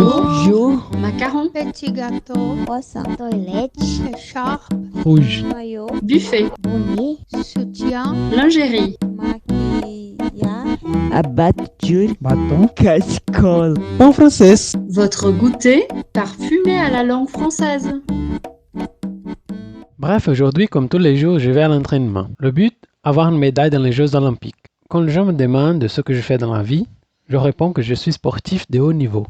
Jour, macaron, petit gâteau, croissant, toilette, écharpe, rouge, maillot, buffet, bonnet, soutien, lingerie, maquillage, abatture, bâton, casserole. en français. votre goûter parfumé à la langue française. Bref, aujourd'hui, comme tous les jours, je vais à l'entraînement. Le but, avoir une médaille dans les Jeux Olympiques. Quand les gens me demandent ce que je fais dans la vie, je réponds que je suis sportif de haut niveau.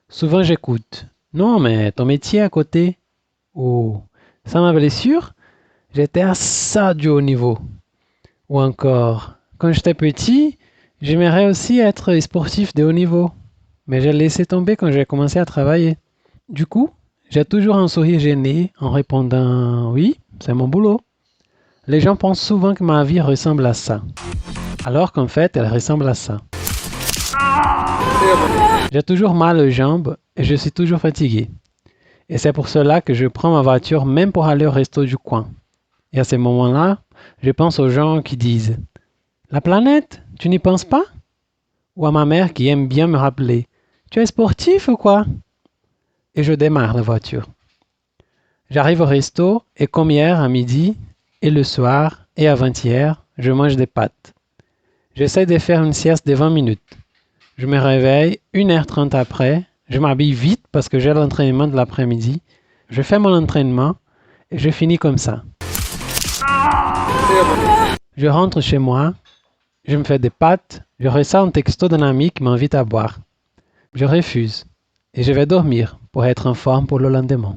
Souvent, j'écoute. Non, mais ton métier à côté. Ou, sans ma blessure, j'étais à ça du haut niveau. Ou encore, quand j'étais petit, j'aimerais aussi être sportif de haut niveau. Mais j'ai laissé tomber quand j'ai commencé à travailler. Du coup, j'ai toujours un sourire gêné en répondant oui, c'est mon boulot. Les gens pensent souvent que ma vie ressemble à ça, alors qu'en fait, elle ressemble à ça. J'ai toujours mal aux jambes et je suis toujours fatigué. Et c'est pour cela que je prends ma voiture même pour aller au resto du coin. Et à ces moments-là, je pense aux gens qui disent « La planète, tu n'y penses pas ?» Ou à ma mère qui aime bien me rappeler « Tu es sportif ou quoi ?» Et je démarre la voiture. J'arrive au resto et comme hier à midi et le soir et avant-hier, je mange des pâtes. J'essaie de faire une sieste de 20 minutes. Je me réveille 1h30 après, je m'habille vite parce que j'ai l'entraînement de l'après-midi. Je fais mon entraînement et je finis comme ça. Je rentre chez moi, je me fais des pâtes, je reçois un texto d'un ami qui m'invite à boire. Je refuse et je vais dormir pour être en forme pour le lendemain.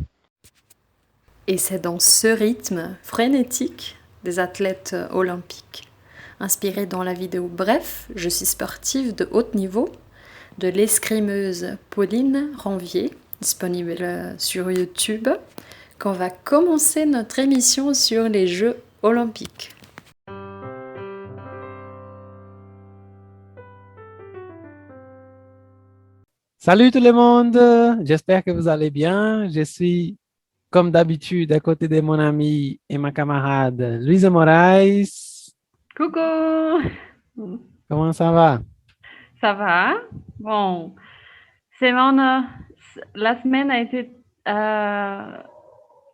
Et c'est dans ce rythme frénétique des athlètes olympiques. Inspirée dans la vidéo Bref, je suis sportive de haut niveau de l'escrimeuse Pauline Ranvier, disponible sur YouTube, qu'on va commencer notre émission sur les Jeux olympiques. Salut tout le monde, j'espère que vous allez bien. Je suis comme d'habitude à côté de mon ami et ma camarade Luisa Moraes. Coucou, Comment ça va? ça va? Bon, la semaine a été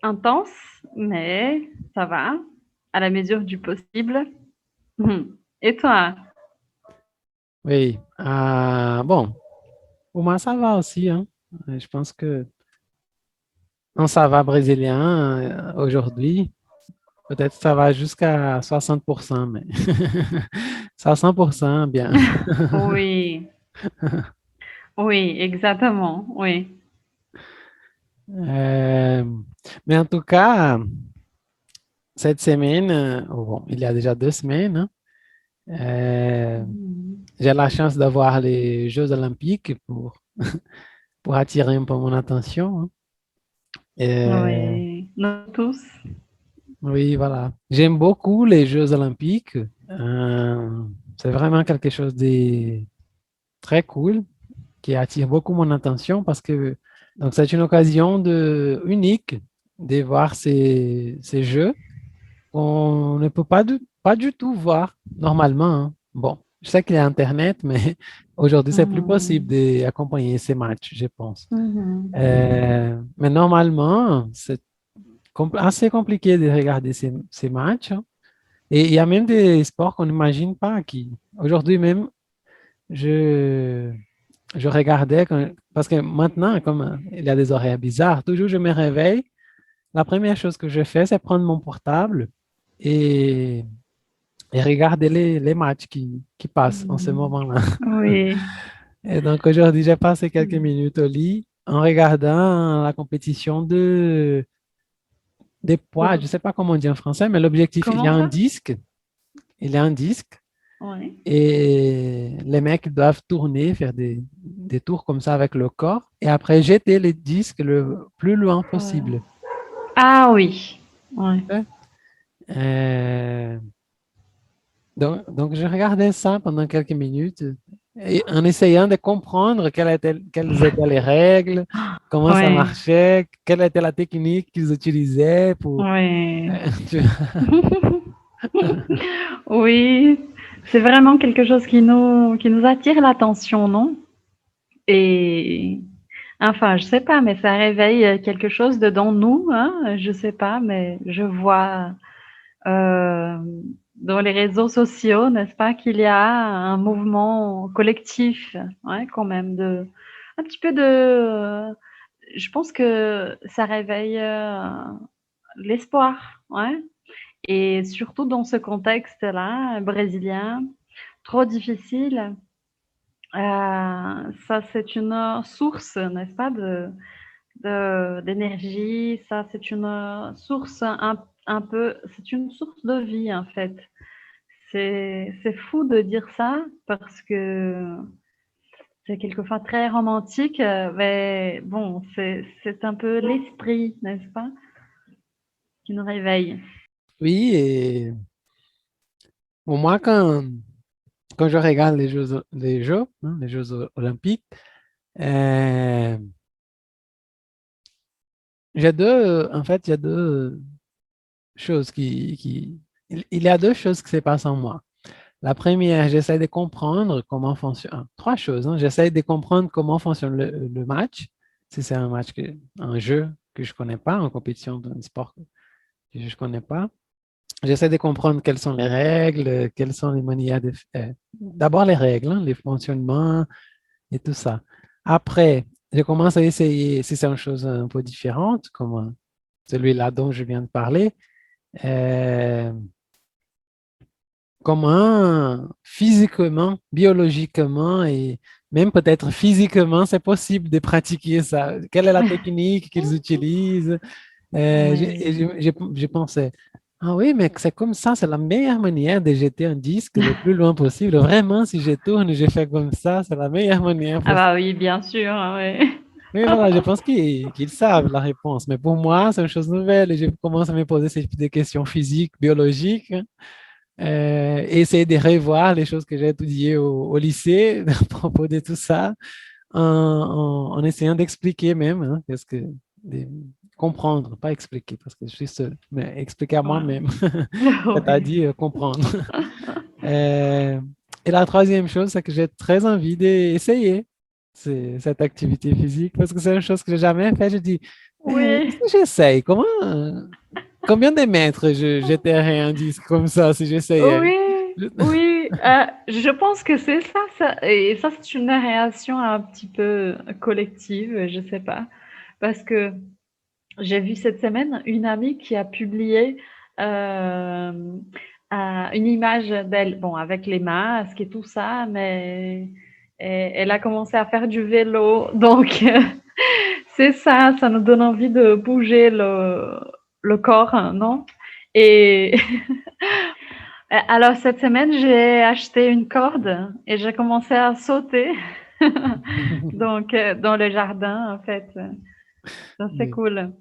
intense, mais ça va, à la mesure du possible. Et toi? Oui, bon, pour moi ça va aussi, hein. Je pense que on ça va brésilien aujourd'hui. Peut-être ça va jusqu'à 60%, mais 60% bien. Oui, oui, exactement, oui. Mais en tout cas, cette semaine, bon, il y a déjà 2 semaines, hein, j'ai la chance d'avoir les Jeux olympiques pour attirer un peu mon attention, hein. Oui, nous tous. Oui, voilà. J'aime beaucoup les Jeux olympiques. C'est vraiment quelque chose de très cool qui attire beaucoup mon attention parce que donc c'est une occasion unique de voir ces jeux qu'on ne peut pas du tout voir normalement, hein. Bon, je sais qu'il y a Internet, mais aujourd'hui, c'est plus possible d'accompagner ces matchs, je pense. Mais normalement, c'est assez compliqué de regarder ces matchs, hein. Et il y a même des sports qu'on n'imagine pas qui, aujourd'hui même, je, je regardais, parce que maintenant, comme il y a des horaires bizarres, toujours je me réveille, la première chose que je fais, c'est prendre mon portable et regarder les matchs qui passent en ce moment-là. Oui. Et donc aujourd'hui, j'ai passé quelques minutes au lit en regardant la compétition des poids, je ne sais pas comment on dit en français, mais l'objectif, il y a un disque, Oui. et les mecs doivent tourner, faire des tours comme ça avec le corps, et après jeter les disques le plus loin possible. Ah oui. Ouais. Donc, je regardais ça pendant quelques minutes et en essayant de comprendre quelles étaient les règles, comment ça marchait, quelle était la technique qu'ils utilisaient pour... Oui. Oui, c'est vraiment quelque chose qui nous attire l'attention, non? Et Enfin, je sais pas, mais ça réveille quelque chose dedans nous, hein. Je sais pas, mais je vois euh, dans les réseaux sociaux, n'est-ce pas, qu'il y a un mouvement collectif, ouais, quand même, un petit peu je pense que ça réveille l'espoir, ouais. Et surtout dans ce contexte-là, brésilien, trop difficile. Ça, c'est une source, n'est-ce pas, d'énergie. Ça, c'est une source un peu, c'est une source de vie, en fait. C'est fou de dire ça parce que c'est quelquefois très romantique, mais bon, c'est un peu l'esprit, n'est-ce pas, qui nous réveille. Oui, et pour moi, quand je regarde les Jeux olympiques, euh, en fait, il y a deux choses il y a deux choses qui se passent en moi. La première, j'essaie de comprendre comment fonctionne, trois choses, hein. J'essaie de comprendre comment fonctionne le match, si c'est un jeu que je connais pas, en compétition d'un sport que je ne connais pas. J'essaie de comprendre quelles sont les règles, quelles sont les manières de faire. D'abord les règles, hein, les fonctionnements et tout ça. Après, je commence à essayer, si c'est une chose un peu différente, comme celui-là dont je viens de parler, euh, comment physiquement, biologiquement et même peut-être physiquement, c'est possible de pratiquer ça. Quelle est la technique qu'ils utilisent? J'ai pensé, ah oui, mais c'est comme ça, c'est la meilleure manière de jeter un disque le plus loin possible. Vraiment, si je tourne, je fais comme ça, c'est la meilleure manière Ah possible. bah oui, bien sûr, oui. Oui, voilà, je pense qu'ils savent la réponse. Mais pour moi, c'est une chose nouvelle et je commence à me poser des questions physiques, biologiques, et essayer de revoir les choses que j'ai étudiées au lycée à propos de tout ça, en essayant d'expliquer même, hein, de comprendre, pas expliquer parce que je suis seul, mais expliquer à moi-même, c'est-à-dire comprendre. Et la troisième chose, c'est que j'ai très envie d'essayer cette activité physique parce que c'est une chose que j'ai jamais fait. Je dis, Oui, si j'essaye, combien de mètres je jeterais un disque comme ça si j'essayais? oui, oui. Je pense que c'est ça, et ça, c'est une réaction un petit peu collective, je sais pas, parce que j'ai vu cette semaine une amie qui a publié euh, une image d'elle, bon, avec les masques et tout ça, mais elle a commencé à faire du vélo, donc c'est ça, ça nous donne envie de bouger le corps, hein, non? Et alors cette semaine, j'ai acheté une corde et j'ai commencé à sauter, donc dans le jardin, en fait. Ça, c'est Oui. cool.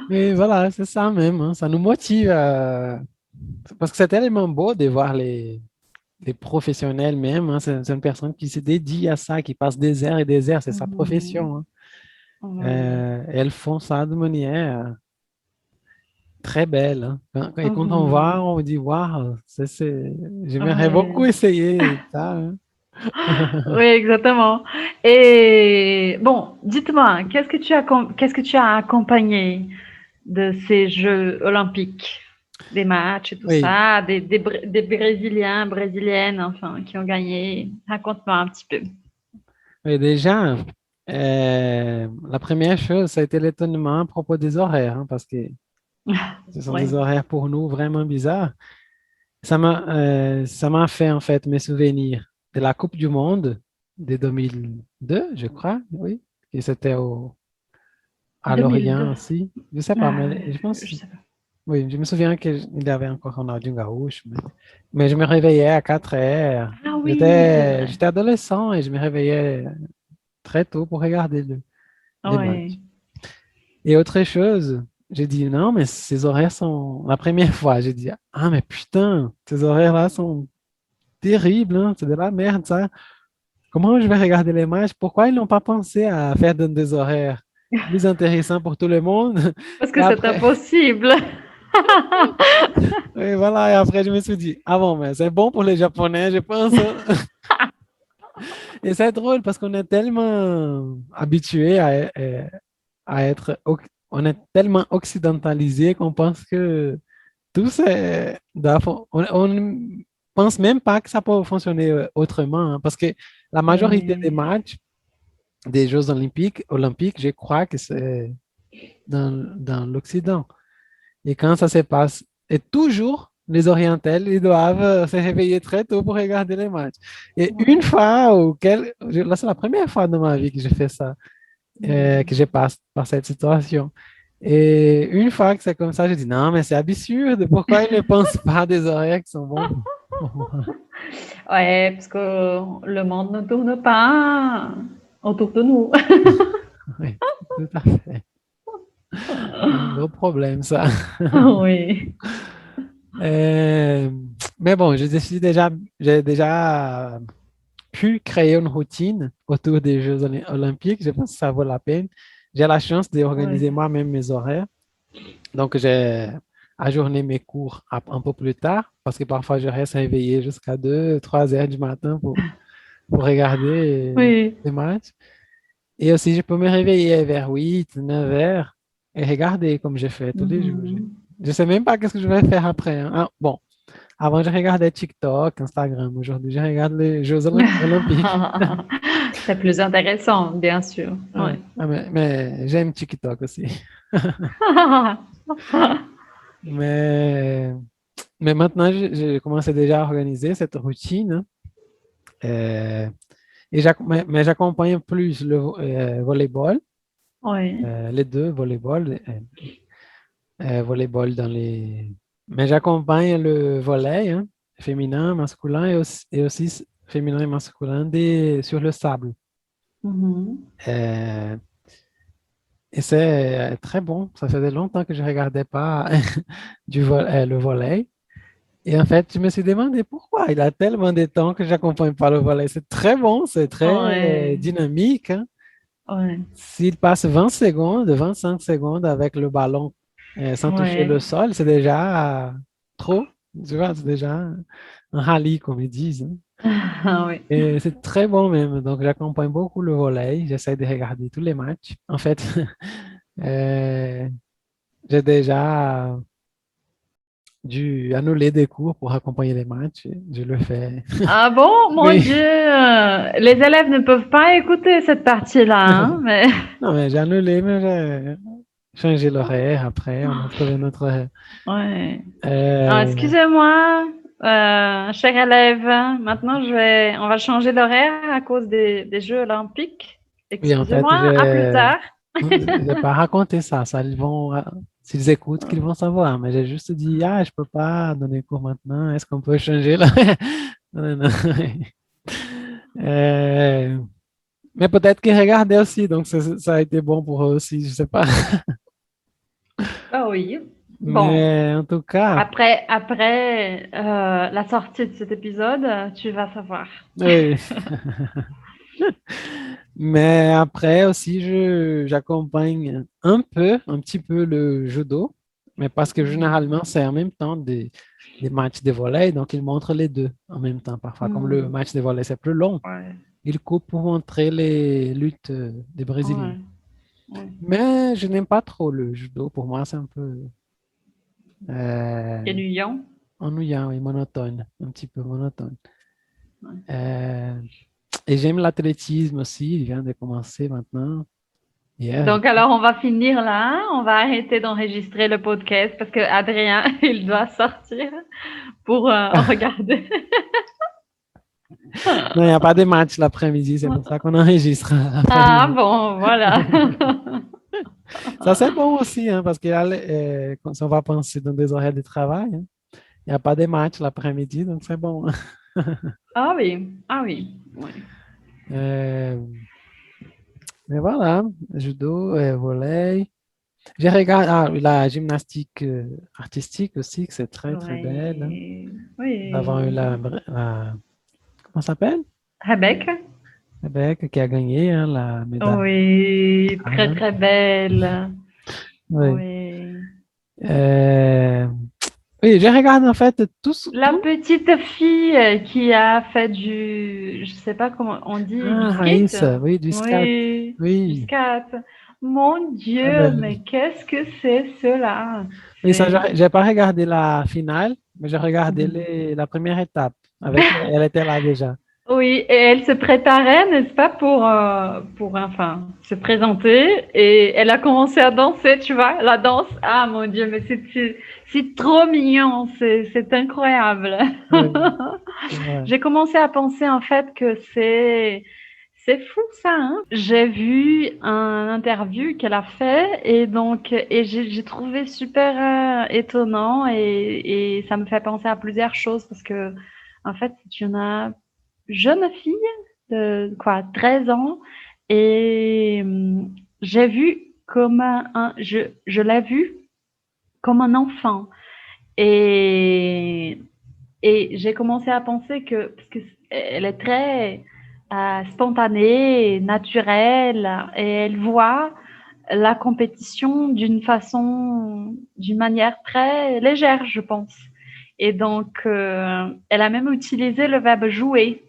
Mais voilà, c'est ça même, hein. Ça nous motive parce que c'est tellement beau de voir les professionnels même, hein. C'est une personne qui se dédie à ça, qui passe des heures et des heures, c'est sa profession, hein. Oui. Elles font ça de manière très belle, hein. Et quand on Mhm. voit, on dit, waouh, j'aimerais beaucoup Ouais. essayer ça, hein. Oui, exactement. Et bon, dites-moi, qu'est-ce que tu as accompagné de ces Jeux olympiques? Des matchs et tout Oui, ça, des Brésiliens, Brésiliennes, enfin, qui ont gagné. Raconte-moi un petit peu. oui, déjà, la première chose, ça a été l'étonnement à propos des horaires, hein, parce que ce sont des Oui. horaires pour nous vraiment bizarres. Ça m'a fait en fait me souvenir de la Coupe du Monde de 2002, je crois, oui, et c'était à Lorient 2002. aussi. Je sais pas, Ah, mais je pense, je sais pas. oui, je me souviens qu'il y avait encore Ronaldinho Gaúcho, mais je me réveillais à 4 heures. Ah oui, c'est J'étais, vrai. j'étais adolescent et je me réveillais très tôt pour regarder les matchs. Oui. Et autre chose, j'ai dit non, mais ces horaires sont. La première fois, j'ai dit ah, mais putain, ces horaires-là sont terribles, hein, c'est de la merde, ça. Comment je vais regarder les matchs? Pourquoi ils n'ont pas pensé à faire des horaires plus intéressants pour tout le monde? Parce Et que c'est après, impossible. et voilà, et après, je me suis dit, ah bon, mais c'est bon pour les Japonais, je pense, hein. Et c'est drôle parce qu'on est tellement habitué à être, on est tellement occidentalisé qu'on pense que tout c'est, on ne pense même pas que ça peut fonctionner autrement, hein, parce que la majorité des Oui. matchs des Jeux olympiques, je crois que c'est dans l'Occident. Et quand ça se passe, et toujours, les Orientales, ils doivent se réveiller très tôt pour regarder les matchs. Et une fois, là, c'est la première fois dans ma vie que j'ai fait ça, que je passe par cette situation. Et une fois que c'est comme ça, je dis, non, mais c'est absurde. Pourquoi ils ne pensent pas des horaires qui sont bons pour moi? Ouais, parce que le monde ne tourne pas autour de nous. Oui, tout à fait. Un gros problème, ça. Oui. Euh, mais bon, j'ai déjà pu créer une routine autour des Jeux olympiques. Je pense que ça vaut la peine. J'ai la chance d'organiser Oui. moi-même mes horaires. Donc, j'ai ajourné mes cours un peu plus tard parce que parfois je reste réveillé jusqu'à 2, 3 heures du matin pour regarder Oui. les matchs. Et aussi, je peux me réveiller vers 8, 9 heures et regarder comme je fais tous les jours. Mhm. Je sais même pas qu'est-ce que je vais faire après, hein. Ah, bon, avant, je regardais TikTok, Instagram. Aujourd'hui, je regarde les Jeux olympiques. C'est plus intéressant, bien sûr. Ah, Ouais. mais j'aime TikTok aussi. Mais, mais maintenant, j'ai commencé déjà à organiser cette routine, hein. Euh, mais j'accompagne plus le volleyball, Oui. les deux, volleyball dans les... Mais j'accompagne le volley, hein, féminin, masculin et aussi féminin et masculin sur le sable. Mhm. Euh, et c'est très bon. Ça faisait longtemps que je ne regardais pas le volley. Et en fait, je me suis demandé pourquoi. Il a tellement de temps que je n'accompagne pas le volley. C'est très bon, c'est très Ouais. dynamique, hein. Ouais. S'il passe 20 secondes, 25 secondes avec le ballon sans toucher le Ouais. sol, c'est déjà trop. Tu vois, c'est déjà un rallye, comme ils disent, hein. Ah oui. Et c'est très bon même. Donc, j'accompagne beaucoup le volley. J'essaie de regarder tous les matchs. En fait, euh, j'ai déjà dû annuler des cours pour accompagner les matchs. Je le fais. Ah bon, mon Oui. Dieu, les élèves ne peuvent pas écouter cette partie-là, hein, mais Non, mais j'ai annulé, mais j'ai changé l'horaire après. On a trouvé notre horaire. ouais. Ah, Euh, excusez-moi, cher élève, maintenant on va changer l'horaire à cause des Jeux olympiques. oui, en fait, Excusez-moi, à plus tard. j'ai pas raconté ça. Ça, s'ils écoutent, qu'ils vont savoir. Mais j'ai juste dit, ah, je peux pas donner cours maintenant. Est-ce qu'on peut changer là? Non, non, non. Euh, mais peut-être qu'ils regardaient aussi, donc ça a été bon pour eux aussi, je sais pas. Ah oui. Bon, Mais en tout cas, après la sortie de cet épisode, tu vas savoir. oui. Mais après aussi, j'accompagne un petit peu le judo, mais parce que généralement, c'est en même temps des matchs de volley, donc ils montrent les deux en même temps. Parfois, comme le match de volley, c'est plus long, Ouais, ils coupent pour montrer les luttes des Brésiliens. ouais. Mais je n'aime pas trop le judo. Pour moi, c'est un peu euh, Ennuyant. ennuyant et monotone, un petit peu monotone. Ouais. Et j'aime l'athlétisme aussi, il vient de commencer maintenant. Hier. Donc alors on va finir là, on va arrêter d'enregistrer le podcast parce que Adrien il doit sortir pour regarder. Non, il n'y a pas de match l'après-midi, c'est pour ça qu'on enregistre. Ah bon, voilà. Ça, c'est bon aussi, hein, parce que quand on va penser dans des horaires de travail, hein, il n'y a pas de match l'après-midi, donc c'est bon. Ah oui, ah oui. Ouais. Mais voilà, judo, volley. Je regarde la gymnastique artistique aussi, que c'est très, très belle, hein. Oui. Nous avons eu comment ça s'appelle? Rebecca? Rebecca qui a gagné, hein, la médaille. Oui, très très belle. Oui. Oui. Oui, je regarde en fait La tout. petite fille qui a fait je sais pas comment on dit, du Ah, skate. Raïs, oui, du scat. Oui, du Oui. skate. Mon Ah Dieu, ben, mais qu'est-ce que c'est cela? oui, ça, C'est j'ai pas regardé la finale, mais j'ai regardé Mhm. la première étape. Avec, elle était là déjà. Oui, et elle se préparait, n'est-ce pas, pour enfin, se présenter. Et elle a commencé à danser, tu vois, la danse. Ah, mon Dieu, mais c'est trop mignon, c'est incroyable. Oui, c'est vrai. J'ai commencé à penser, en fait, que c'est fou, ça, hein. J'ai vu un interview qu'elle a fait et donc, et j'ai trouvé super étonnant et ça me fait penser à plusieurs choses parce que, en fait, c'est une jeune fille de quoi, 13 ans et j'ai vu comme je l'ai vu comme un enfant et j'ai commencé à penser que parce que elle est très spontanée, naturelle et elle voit la compétition d'une manière très légère, je pense. Et donc, elle a même utilisé le verbe jouer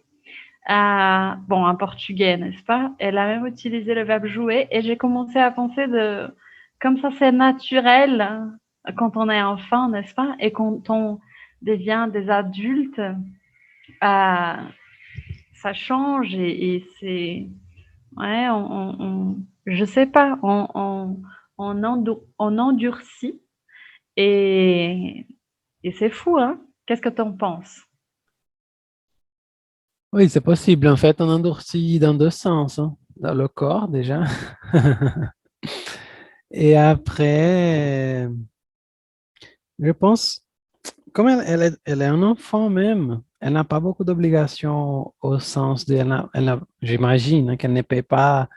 bon, en portugais, n'est-ce pas? Elle a même utilisé le verbe jouer et j'ai commencé à penser comme ça c'est naturel quand on est enfant, n'est-ce pas? Et quand on devient des adultes, ça change et c'est, ouais, je sais pas, on endurcit et, et c'est fou, hein? Qu'est-ce que tu en penses? Oui, c'est possible. En fait, on endurcit dans deux sens, hein. Dans le corps déjà. Et après, je pense, comme elle est un enfant même, elle n'a pas beaucoup d'obligations au sens de, j'imagine hein, qu'elle ne paye pas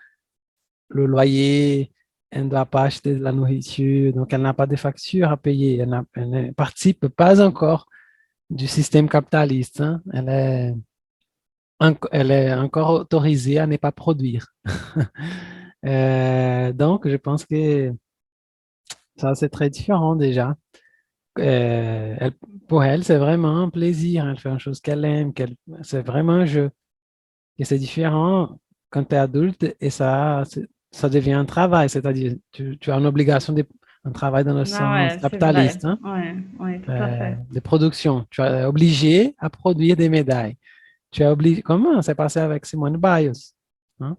le loyer, elle ne doit pas acheter de la nourriture, donc elle n'a pas de factures à payer. Elle ne participe pas encore du système capitaliste, hein. Elle est encore autorisée à ne pas produire. Donc, je pense que ça, c'est très différent déjà. Elle, pour elle, c'est vraiment un plaisir. Elle fait une chose qu'elle aime, c'est vraiment un jeu. Et c'est différent quand tu es adulte et ça devient un travail, c'est-à-dire tu as une obligation un travail dans le Ah sens ouais, c'est vrai. capitaliste, hein, Ouais, ouais, tout à fait. de production. Tu es obligé à produire des médailles. Tu es obligé, comment c'est passé avec Simone Biles, hein?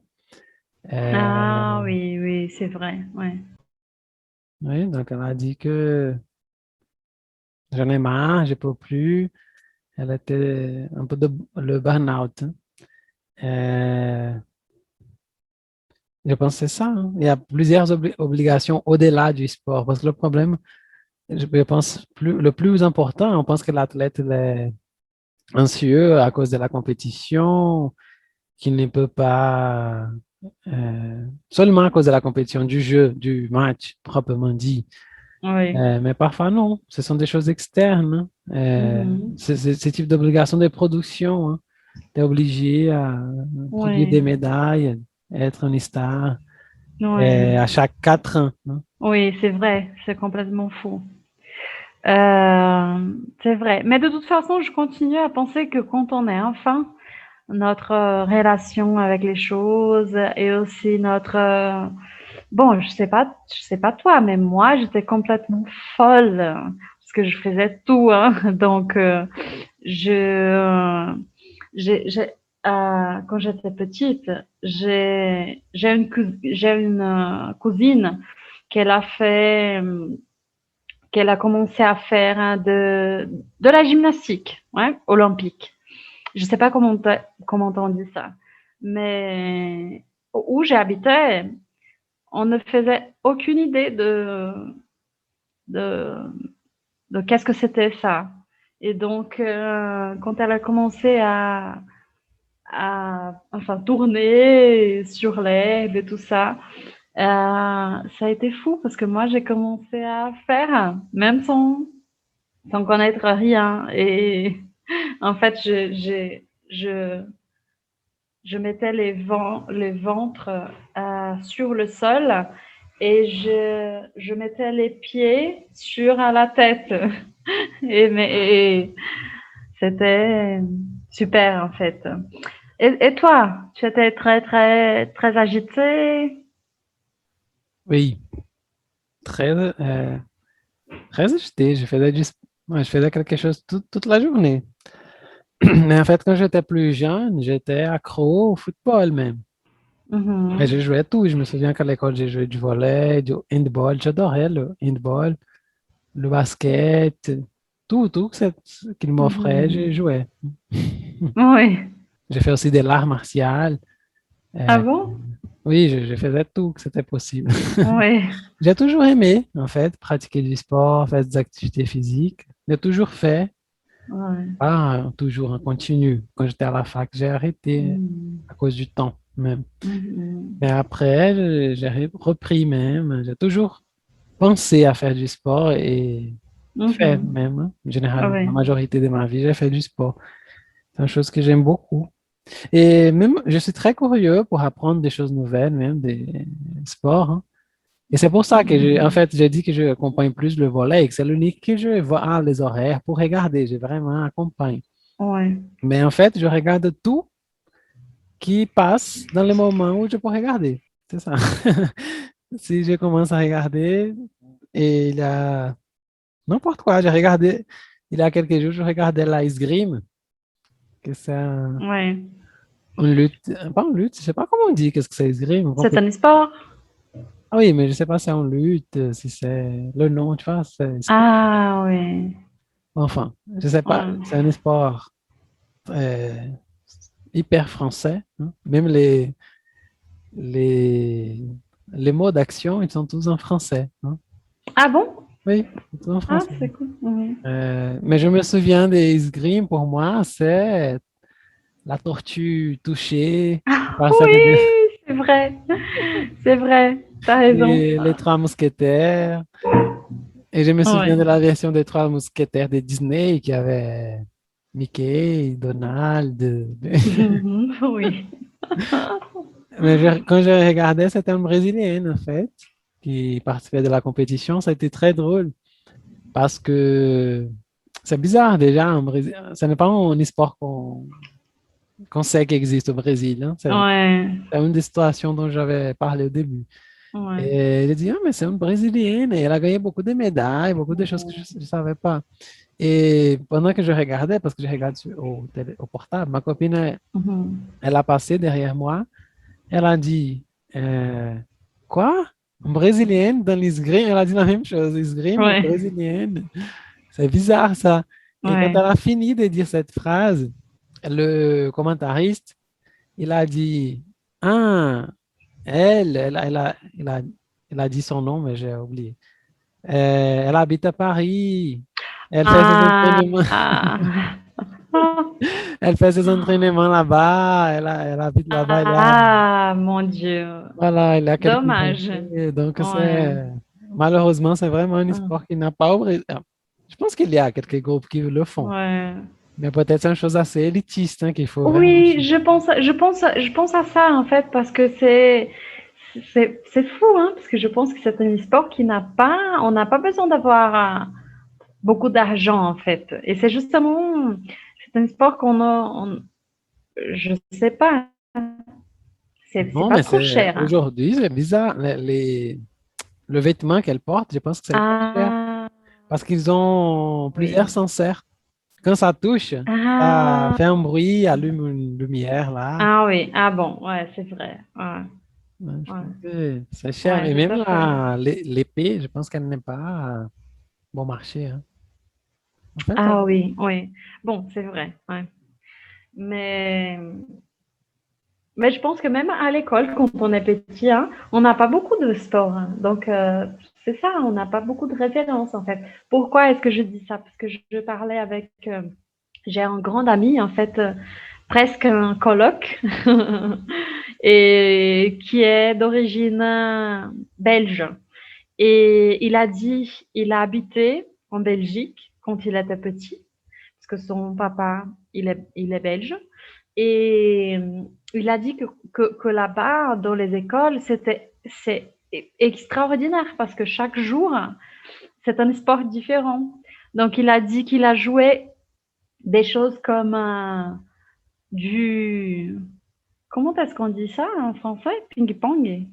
Ah Euh, oui, oui, c'est vrai. Ouais. oui, donc elle a dit que j'en ai marre, je peux plus. Elle était un peu le burn-out, hein. Euh, je pense que c'est ça, hein. Il y a plusieurs obligations au-delà du sport. Parce que le problème, je pense, le plus important, on pense que l'athlète il est anxieux à cause de la compétition, qu'il ne peut pas, seulement à cause de la compétition, du jeu, du match proprement dit. Oui. Mais parfois, non. Ce sont des choses externes, hein. Mhm. C'est ce type d'obligation de production, hein. Tu es obligé à produire des Oui, médailles, être une star oui. à chaque 4 ans, hein. Oui, c'est vrai, c'est complètement fou. C'est vrai. Mais de toute façon, je continue à penser que quand on est enfant, notre relation avec les choses et aussi bon, je sais pas toi, mais moi, j'étais complètement folle parce que je faisais tout, hein. Donc, je, j'ai, quand j'étais petite, j'ai une cousine qu'elle a fait, qu'elle a commencé à faire hein, de la gymnastique, ouais, olympique. Je sais pas comment on dit ça, mais où j'habitais, on ne faisait aucune idée de, de qu'est-ce que c'était ça. Et donc, quand elle a commencé enfin, tourner sur l'herbe et tout ça, ça a été fou parce que moi, j'ai commencé à faire, même sans connaître rien. Et en fait, je mettais les ventres sur le sol et je mettais les pieds sur la tête. Et c'était super, en fait. Et toi, tu étais très, très, très agité? Oui, très, très agité. Ouais, je faisais quelque chose toute la journée. Mais en fait, quand j'étais plus jeune, j'étais accro au football même. Et Mhm. je jouais tout. Je me souviens qu'à l'école, j'ai joué du volley, du handball. J'adorais le handball, le basket, tout qu'il m'offrait, j'ai Mhm. joué. Oui. J'ai fait aussi des arts martiaux. Ah Euh, bon? oui, je faisais tout que c'était possible. Oui. J'ai toujours aimé, en fait, pratiquer du sport, faire des activités physiques. J'ai toujours fait, Ouais. pas toujours en continu. Quand j'étais à la fac, j'ai arrêté Mhm. à cause du temps même. Mhm. Mais après, j'ai repris même. J'ai toujours pensé à faire du sport et fait Mhm. même, hein. En Ah général, la oui. majorité de ma vie, j'ai fait du sport. C'est une chose que j'aime beaucoup. Et même, je suis très curieux pour apprendre des choses nouvelles, même des sports, hein. Et c'est pour ça que en Mhm. fait, j'ai dit que je accompagne plus le volet et que c'est l'unique que je vois les horaires pour regarder. J'ai vraiment accompagné. Ouais. Mais en fait, je regarde tout qui passe dans le moment où je peux regarder. C'est ça. Si je commence à regarder et il y a n'importe quoi, j'ai regardé, il y a quelques jours, je regardais la esgrime, que c'est Ouais. une lutte, pas une lutte, je sais pas comment on dit, qu'est-ce que c'est esgrime, C'est un sport? Ah oui, mais je sais pas si c'est une lutte, si c'est le nom, tu vois, Ah oui. enfin, je sais pas, Ouais. c'est un sport euh, hyper français, hein. Même les, les mots d'action, ils sont tous en français, hein. Ah bon? Oui, tous en Ah, français. c'est cool. Oui. Mais je me souviens des escrimes, pour moi, c'est la tortue touchée, Ah, par ça oui, que c'est vrai. C'est vrai. T'as raison. les trois mousquetaires. Et je me souviens Ouais. de la version des trois mousquetaires de Disney qui avait Mickey, Donald. Oui. Mais quand je regardais, c'était une Brésilienne, en fait, qui participait de la compétition. Ça a été très drôle parce que c'est bizarre déjà, en Brésil. Ce n'est pas un sport qu'on sait qu'il existe au Brésil, hein. Ouais. C'est une des situations dont j'avais parlé au début. Ouais. Et il a dit, ah, mais c'est une Brésilienne et elle a gagné beaucoup de médailles, beaucoup de choses que je ne savais pas. Et pendant que je regardais, parce que je regarde au portable, ma copine, Mhm. elle a passé derrière moi. Elle a dit, euh, quoi? Une Brésilienne dans l'esgrime? Elle a dit la même chose, esgrime Ouais. brésilienne. C'est bizarre ça. Et quand Ouais. elle a fini de dire cette phrase, le commentariste, il a dit, ah, elle a dit son nom, mais j'ai oublié. Elle habite à Paris. Elle fait ses Ah. entraînements, Ah. elle fait ses entraînements là-bas. Elle habite là-bas. Ah, mon Dieu. Voilà, il y a quelques Dommage. années. Donc, Ouais. malheureusement, c'est vraiment un Ah, sport qui n'a pas au Brésil. Je pense qu'il y a quelques groupes qui le font. ouais. Mais peut-être c'est une chose assez élitiste, hein, qu'il faut vraiment Oui, suivre. je pense à ça en fait parce que c'est fou hein, parce que je pense que c'est un sport qui n'a pas, on n'a pas besoin d'avoir beaucoup d'argent en fait. Et c'est justement, c'est un sport je sais pas, c'est Non, pas mais trop cher, hein. aujourd'hui, c'est bizarre. Le vêtement qu'elle porte, je pense que c'est pas cher. Ah Parce qu'ils ont plusieurs oui. senseurs. Quand ça touche, ça Ah, fait un bruit, allume une lumière là. ah oui, ah bon, ouais, c'est vrai. Ouais, Ouais, je ouais, pense que c'est cher. ouais, Et tout même à fait. l'épée, je pense qu'elle n'est pas bon marché, hein. En fait, Ah oui, oui. Bon, c'est vrai, ouais. Mais Mais je pense que même à l'école, quand on est petit, hein, on n'a pas beaucoup de sport, hein. Donc, c'est ça, on n'a pas beaucoup de références, en fait. Pourquoi est-ce que je dis ça? Parce que je parlais avec... j'ai un grand ami, en fait, presque un coloc, et qui est d'origine belge. Et il a dit, il a habité en Belgique quand il était petit, parce que son papa, il est belge. Et il a dit que là-bas, dans les écoles, c'est extraordinaire parce que chaque jour, c'est un sport différent. Donc, il a dit qu'il a joué des choses comme du... Comment est-ce qu'on dit ça en français? Ping-pong?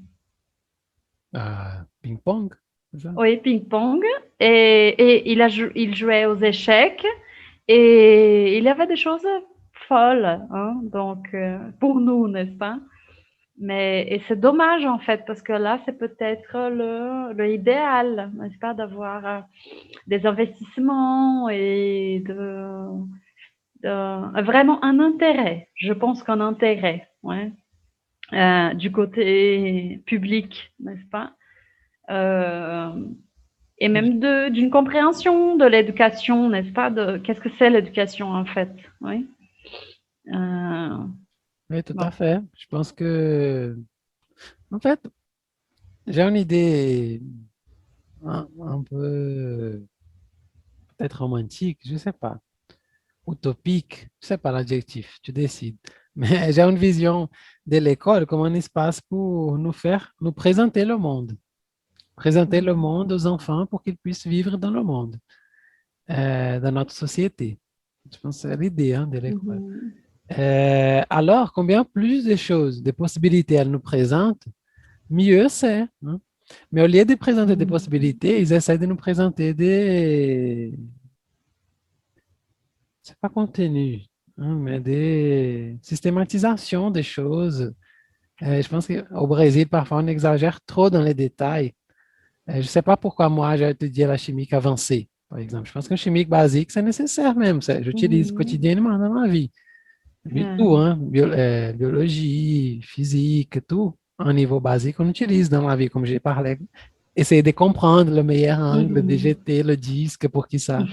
Ping-pong, c'est ça? Oui, ping-pong. Et il jouait aux échecs. Et il y avait des choses folles, hein, donc, pour nous, n'est-ce pas? Et c'est dommage, en fait, parce que là, c'est peut-être le idéal, n'est-ce pas, d'avoir des investissements et vraiment un intérêt. Je pense qu'un intérêt, ouais, du côté public, n'est-ce pas? Et même d'une compréhension de l'éducation, n'est-ce pas? Qu'est-ce que c'est l'éducation, en fait? Oui. Oui, tout Bon. à fait. Je pense que, en fait, j'ai une idée un peu peut-être romantique, je ne sais pas, utopique, je ne sais pas l'adjectif, tu décides. Mais j'ai une vision de l'école comme un espace pour nous présenter le monde. Présenter le monde aux enfants pour qu'ils puissent vivre dans le monde, dans notre société. Je pense que c'est l'idée de l'école. Alors, combien plus de choses, de possibilités elle nous présente, mieux c'est. Hein? Mais au lieu de présenter des possibilités, ils essaient de nous présenter c'est pas contenu, hein, mais des systématisations des choses. Je pense qu'au Brésil, parfois, on exagère trop dans les détails. Je ne sais pas pourquoi moi, j'ai étudié la chimique avancée, par exemple. Je pense que la chimique basique, c'est nécessaire même. J'utilise quotidiennement dans ma vie. Tout, hein? Biologie, physique, tout. En niveau basique, on utilise dans la vie, comme j'ai parlé. Essayer de comprendre le meilleur angle de jeter le disque pour que ça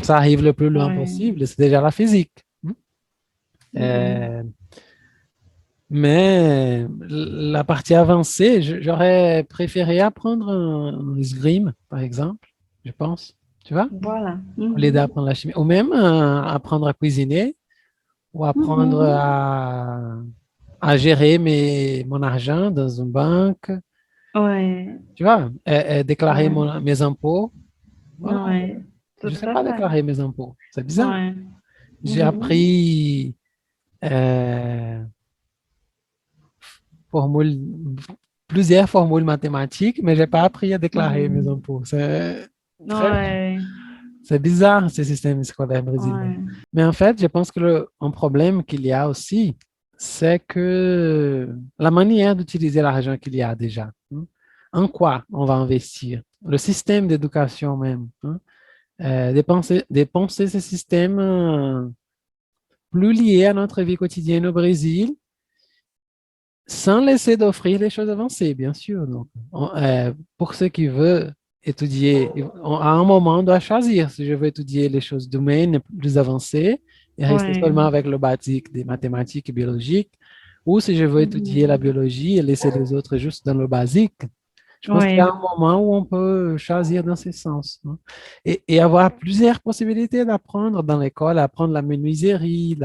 arrive le plus loin possible. C'est déjà la physique. Mais la partie avancée, j'aurais préféré apprendre un escrime, par exemple, je pense. Tu vois? Voilà. Au lieu d'apprendre la chimie. Ou même apprendre à cuisiner ou apprendre à gérer mon argent dans une banque. Ouais. Tu vois? Déclarer mes impôts. Voilà. Ouais. Je ne sais pas déclarer mes impôts. C'est bizarre. Ouais. J'ai appris plusieurs formules mathématiques, mais je n'ai pas appris à déclarer mes impôts. C'est bizarre, ce système scolaire brésilien. Mais en fait, je pense que un problème qu'il y a aussi, c'est que la manière d'utiliser l'argent qu'il y a déjà. Hein, en quoi on va investir? Le système d'éducation même. Hein, dépenser ce système plus lié à notre vie quotidienne au Brésil, sans laisser d'offrir les choses avancées, bien sûr. Donc, pour ceux qui veulent étudier, à un moment, on doit choisir si je veux étudier les choses domaines plus avancées et rester seulement avec le basique des mathématiques et biologiques, ou si je veux étudier la biologie et laisser les autres juste dans le basique. Je pense qu'il y a un moment où on peut choisir dans ce sens. Hein, et avoir plusieurs possibilités d'apprendre dans l'école, apprendre la menuiserie,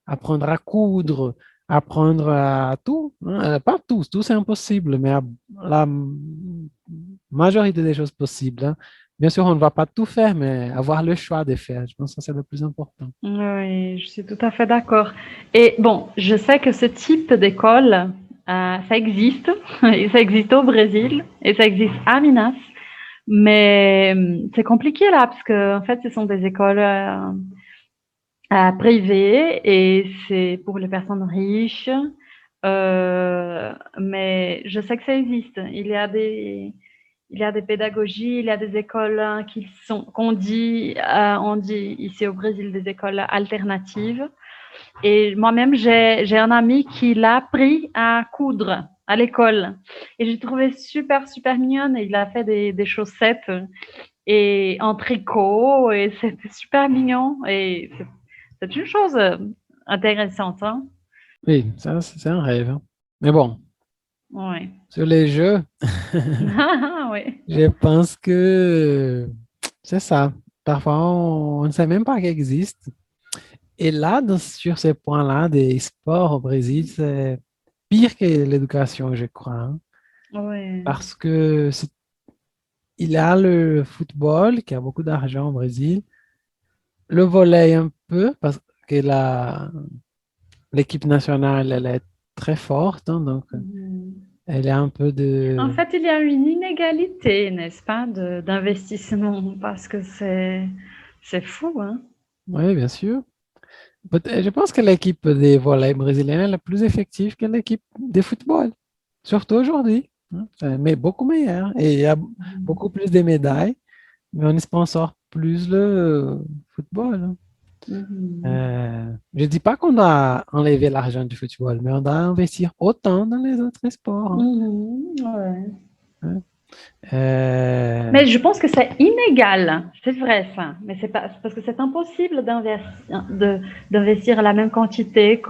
apprendre à coudre, apprendre à tout. Hein, pas tous, tout c'est impossible, mais la majorité des choses possibles. Hein. Bien sûr, on ne va pas tout faire, mais avoir le choix de faire, je pense que c'est le plus important. Oui, je suis tout à fait d'accord. Et bon, je sais que ce type d'école, ça existe, et ça existe au Brésil, et ça existe à Minas, mais c'est compliqué là, parce que en fait, ce sont des écoles privées, et c'est pour les personnes riches, mais je sais que ça existe. Il y a des pédagogies, il y a des écoles on dit ici au Brésil des écoles alternatives. Et moi-même, j'ai un ami qui l'a appris à coudre à l'école. Et j'ai trouvé super, super mignonne. Il a fait des chaussettes et en tricot. Et c'était super mignon. Et c'est une chose intéressante. Hein? Oui, ça, c'est un rêve. Hein. Mais bon, sur les jeux, je pense que c'est ça. Parfois, on ne sait même pas qu'il existe. Et là, sur ces points-là des sports au Brésil, c'est pire que l'éducation, je crois. Hein. Parce que il y a le football qui a beaucoup d'argent au Brésil, le volley un peu parce que l'équipe nationale, elle est très forte, hein, donc elle a un peu En de... fait, il y a une inégalité, n'est-ce pas, d'investissement, parce que c'est fou, hein. Oui, bien sûr. Je pense que l'équipe des volley brésiliens est plus effective que l'équipe de football, surtout aujourd'hui, hein. Mais beaucoup meilleure. Et il y a beaucoup plus de médailles, mais on sponsor plus le football, hein. Je ne dis pas qu'on doit enlever l'argent du football, mais on doit investir autant dans les autres sports, hein. Ouais. Hein. Euh, Mais je pense que c'est inégal, c'est vrai ça. Mais c'est pas c'est parce que c'est impossible d'investir la même quantité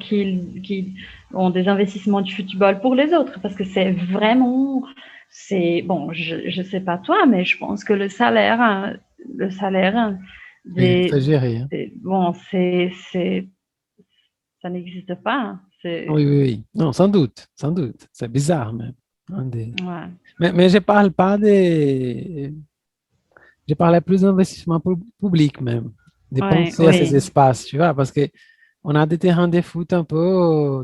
qu'ils ont des investissements du football pour les autres, parce que c'est vraiment, c'est bon, je sais pas toi, mais je pense que le salaire il est exagéré, hein. bon, ça n'existe pas. C'est Oui, oui, oui. Non, sans doute, sans doute. C'est bizarre même, hein, ouais. mais je parle pas des... Je parlais plus d'investissement public même, de Ouais, penser à ces oui. espaces, tu vois, parce que on a des terrains de foot un peu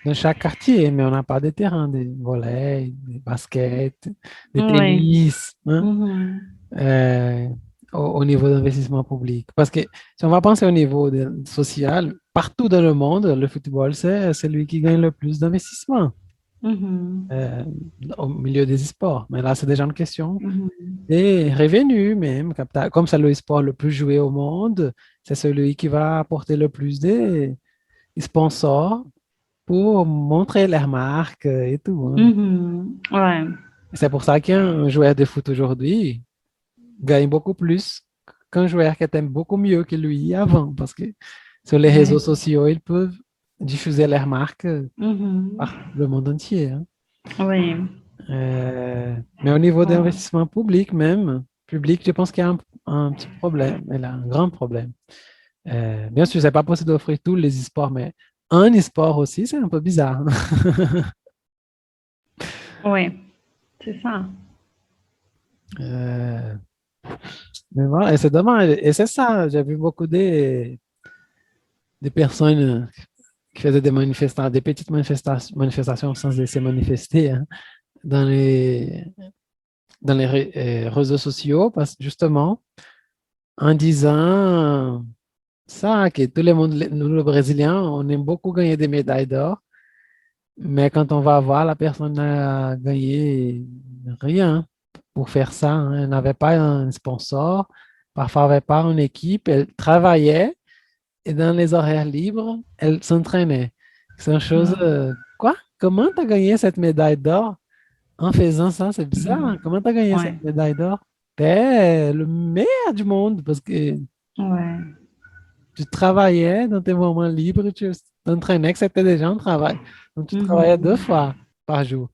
dans chaque quartier, mais on n'a pas de terrain de volley, de basket, de Oui. tennis, hein, Mhm. euh, au niveau d'investissement public. Parce que si on va penser au niveau social, partout dans le monde, le football, c'est celui qui gagne le plus d'investissement Mhm. euh, au milieu des sports. Mais là, c'est déjà une question Mhm. des revenus même. Comme c'est le sport le plus joué au monde, c'est celui qui va apporter le plus de sponsors pour montrer leur marque et tout, hein. Mhm. Ouais. C'est pour ça qu'un joueur de foot aujourd'hui gagne beaucoup plus qu'un joueur qui était beaucoup mieux que lui avant, parce que sur les réseaux Ouais. sociaux, ils peuvent diffuser leur marque Mhm. par le monde entier, hein. Oui. Mais au niveau Ouais. d'investissement public même, public, je pense qu'il y a un petit problème, il a un grand problème. Bien sûr, c'est pas possible d'offrir tous les e-sports, mais un e-sport aussi, c'est un peu bizarre. Oui. C'est ça. Euh, mais voilà, et c'est dommage. Et c'est ça, j'ai vu beaucoup de personnes qui faisaient des manifestations, des petites manifestations sans se manifester, hein, dans les réseaux sociaux, parce que justement, en disant ça, que tout le monde, nous, les Brésiliens, on aime beaucoup gagner des médailles d'or, mais quand on va voir, la personne n'a gagné rien pour faire ça, hein. Elle n'avait pas un sponsor, parfois elle n'avait pas une équipe, elle travaillait et dans les horaires libres, elle s'entraînait. C'est une chose, quoi? Comment tu as gagné cette médaille d'or en faisant ça? C'est bizarre, hein. Comment tu as gagné Ouais. cette médaille d'or? Tu es le meilleur du monde parce que Ouais. tu travaillais dans tes moments libres, tu t'entraînais, que c'était déjà un travail. Donc, tu travaillais 2 fois par jour.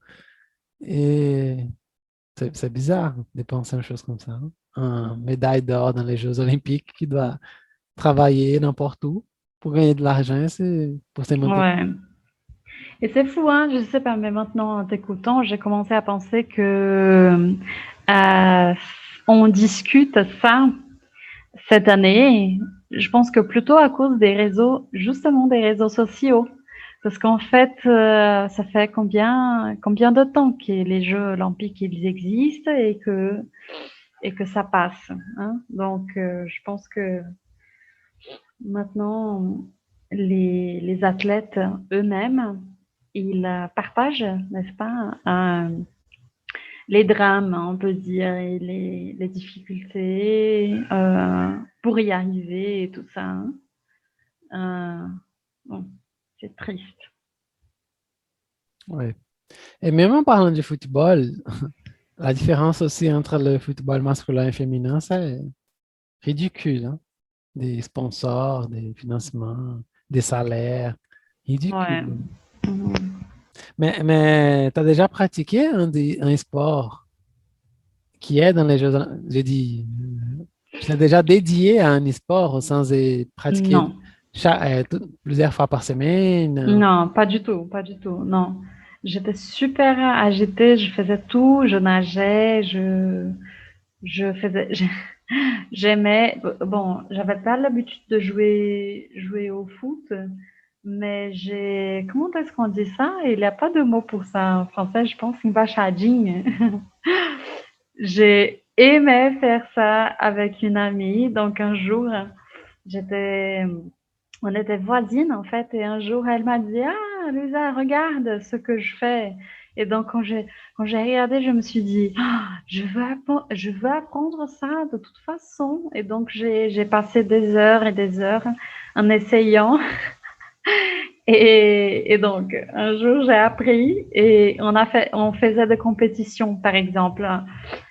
Et c'est bizarre de penser à une chose comme ça, hein. Un médaille d'or dans les Jeux Olympiques qui doit travailler n'importe où pour gagner de l'argent, c'est pour se maintenir. Ouais. Et c'est fou, hein, je sais pas, mais maintenant, en t'écoutant, j'ai commencé à penser que on discute ça cette année. Je pense que plutôt à cause des réseaux, justement des réseaux sociaux. Parce qu'en fait, ça fait combien de temps que les Jeux olympiques ils existent et que ça passe, hein. Donc, je pense que maintenant, les athlètes eux-mêmes, ils partagent, n'est-ce pas, les drames, on peut dire, et les difficultés pour y arriver et tout ça, hein. Bon, c'est triste. Ouais. Et même en parlant du football, la différence aussi entre le football masculin et féminin, c'est ridicule, hein. Des sponsors, des financements, des salaires, Ouais. ridicule. Mhm. Mais tu as déjà pratiqué un sport qui est dans les Jeux Olympiques? J'ai dit, tu as déjà dédié à un sport sans pratiquer Non, plusieurs fois par semaine? non, pas du tout, pas du tout, non. j'étais super agitée, je faisais tout, je nageais, je faisais, j'aimais, bon, j'avais pas l'habitude de jouer au foot, mais comment est-ce qu'on dit ça? Il n'y a pas de mot pour ça en français, je pense, embaixadinha. J'ai aimé faire ça avec une amie. Donc, un jour, j'étais, on était voisines, en fait, et un jour, elle m'a dit, ah, Luisa, regarde ce que je fais. Et donc, quand j'ai regardé, je me suis dit, ah, je veux apprendre ça de toute façon. Et donc, j'ai passé des heures et des heures en essayant. Et donc, un jour, j'ai appris et on faisait des compétitions, par exemple.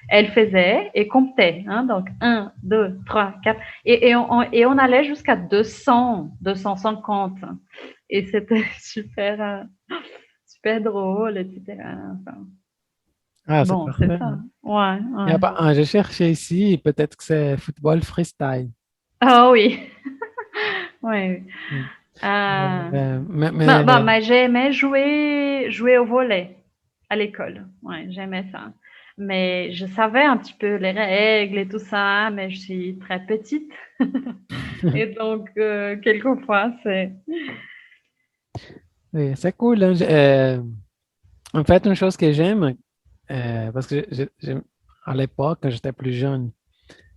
Elle faisait et comptait, hein, donc 1, 2, 3, 4, et on allait jusqu'à 200, 250. Et c'était super drôle, etc. Enfin, Ah, c'est bon, c'est parfait. ça. Ouais, Il y a ouais. pas, j'ai cherché ici, peut-être que c'est football freestyle. Ah oui. Ouais. Mm. Euh, Mais mais j'aimais jouer au volley à l'école. Ouais, j'aimais ça. Mais je savais un petit peu les règles et tout ça, mais je suis très petite. Et donc, quelquefois, c'est... oui, c'est cool, hein. En fait, une chose que j'aime, parce que à l'époque, quand j'étais plus jeune,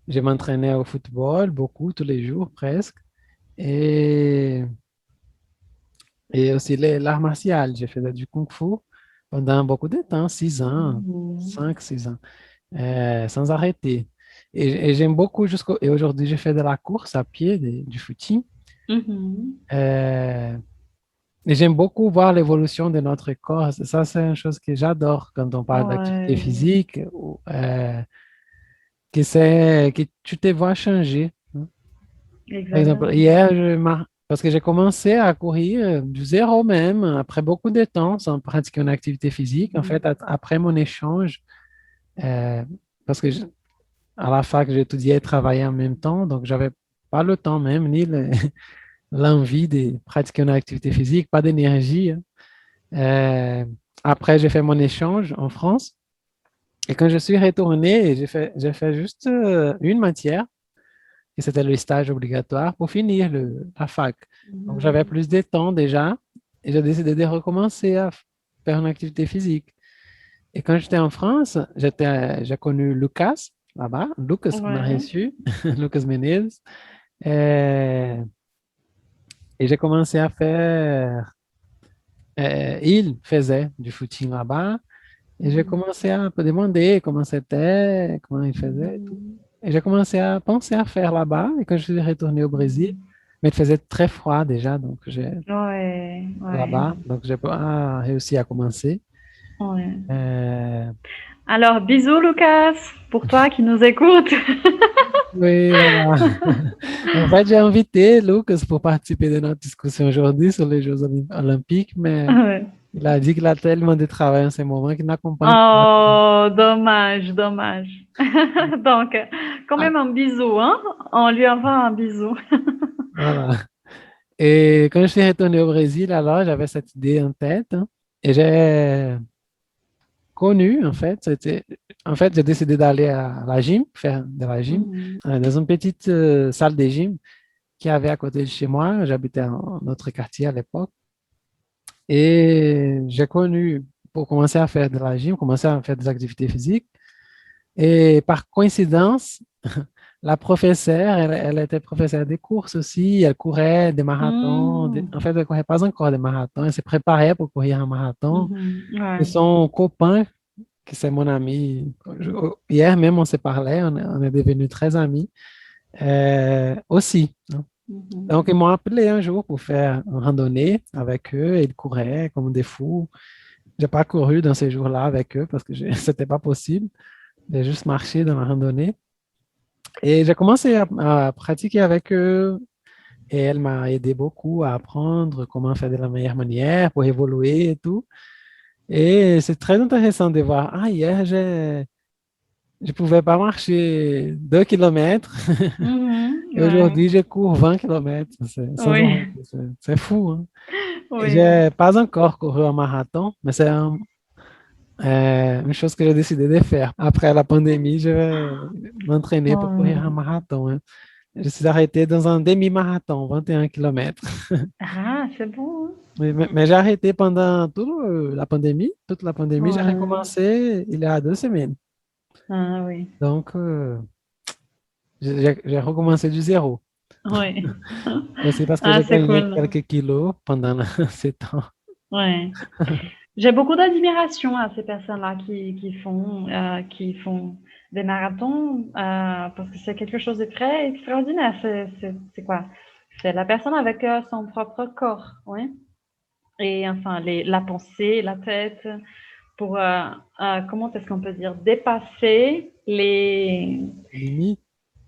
je m'entraînais au football beaucoup, tous les jours presque. Et, et aussi l'art martial. J'ai fait du kung-fu pendant beaucoup de temps, 6 ans, Mhm. 5, 6 ans, sans arrêter. Et j'aime beaucoup et aujourd'hui, je fais de la course à pied, du footing. Mhm. Euh, et j'aime beaucoup voir l'évolution de notre corps. Ça, c'est une chose que j'adore quand on parle d'activité Ouais, physique, que tu te vois changer, hein. Par exemple, exactement. hier, parce que j'ai commencé à courir du zéro même, après beaucoup de temps, sans pratiquer une activité physique. En fait, après mon échange, euh, parce que à la fac, j'étudiais et travaillais en même temps, donc j'avais pas le temps même, ni l'envie de pratiquer une activité physique, pas d'énergie, hein. Euh, Après, j'ai fait mon échange en France. Et quand je suis retourné, j'ai fait juste une matière, et c'était le stage obligatoire pour finir la fac. Donc, j'avais Mhm. plus de temps déjà, et j'ai décidé de recommencer à faire une activité physique. Et quand j'étais en France, j'ai connu Lucas, là-bas, Lucas qu'on a Ouais. reçu, Lucas Menezes, et, et j'ai commencé à faire, il faisait du footing là-bas. Et j'ai Mhm. commencé à me demander comment c'était, comment il faisait et tout. Mhm. Et j'ai commencé à penser à faire là-bas. Et quand je suis retourné au Brésil, Mhm. mais il faisait très froid déjà, donc Ouais, ouais, là-bas, donc j'ai pas réussi à commencer. ouais. Euh, Alors, bisous, Lucas, pour toi qui nous écoutes. oui, voilà. En fait, j'ai invité Lucas pour participer de notre discussion aujourd'hui sur les Jeux olympiques, mais Ouais. il a dit qu'il a tellement de travail en ce moment qu'il n'accompagne pas. Oh, dommage, dommage. Donc, quand Ah, même un bisou, hein? On lui envoie un bisou. voilà. Et quand je suis retourné au Brésil, alors j'avais cette idée en tête, hein, et j'ai connu, en fait, j'ai décidé d'aller à la gym, faire de la gym, Mhm. dans une petite salle de gym qui avait à côté de chez moi. J'habitais dans notre quartier à l'époque. Et j'ai connu, pour commencer à faire de la gym, commencer à faire des activités physiques. Et par coïncidence, la professeure, elle était professeure des courses aussi. Elle courait des marathons. En Mhm. fait, elle ne courait pas encore des marathons. Elle se préparait pour courir un marathon. Mhm. Et Ouais. son copain, qui c'est mon ami, hier même on s'est parlé, on est devenus très amis, aussi, hein. Donc, Mhm. ils m'ont appelé un jour pour faire une randonnée avec eux. Et ils couraient comme des fous. J'ai pas couru dans ces jours-là avec eux parce que c'était pas possible. J'ai juste marché dans la randonnée. Et j'ai commencé à pratiquer avec eux. Et elle m'a aidé beaucoup à apprendre comment faire de la meilleure manière pour évoluer et tout. Et c'est très intéressant de voir. Ah, hier, je pouvais pas marcher 2 kilomètres. Et Ouais. aujourd'hui, je cours 20 kilomètres. Oui, C'est fou, hein. oui. J'ai pas encore couru un marathon, mais c'est une chose que j'ai décidé de faire. Après la pandémie, je vais m'entraîner pour courir un Ouais. marathon, hein. Je suis arrêté dans un demi-marathon, 21 kilomètres. Ah, c'est bon, Mais j'ai arrêté pendant la pandémie. Toute la hein? pandémie, j'ai Ouais. recommencé il y a 2 semaines. Ah oui. Donc, j'ai recommencé du zéro. Oui. Aussi parce que Ah, j'ai c'est gagné cool. quelques kilos pendant ces temps. Ouais. J'ai beaucoup d'admiration à ces personnes-là qui font des marathons parce que c'est quelque chose de très extraordinaire. C'est quoi? C'est la personne avec son propre corps, oui. Et enfin, la pensée, la tête, pour, comment est-ce qu'on peut dire, dépasser Limite.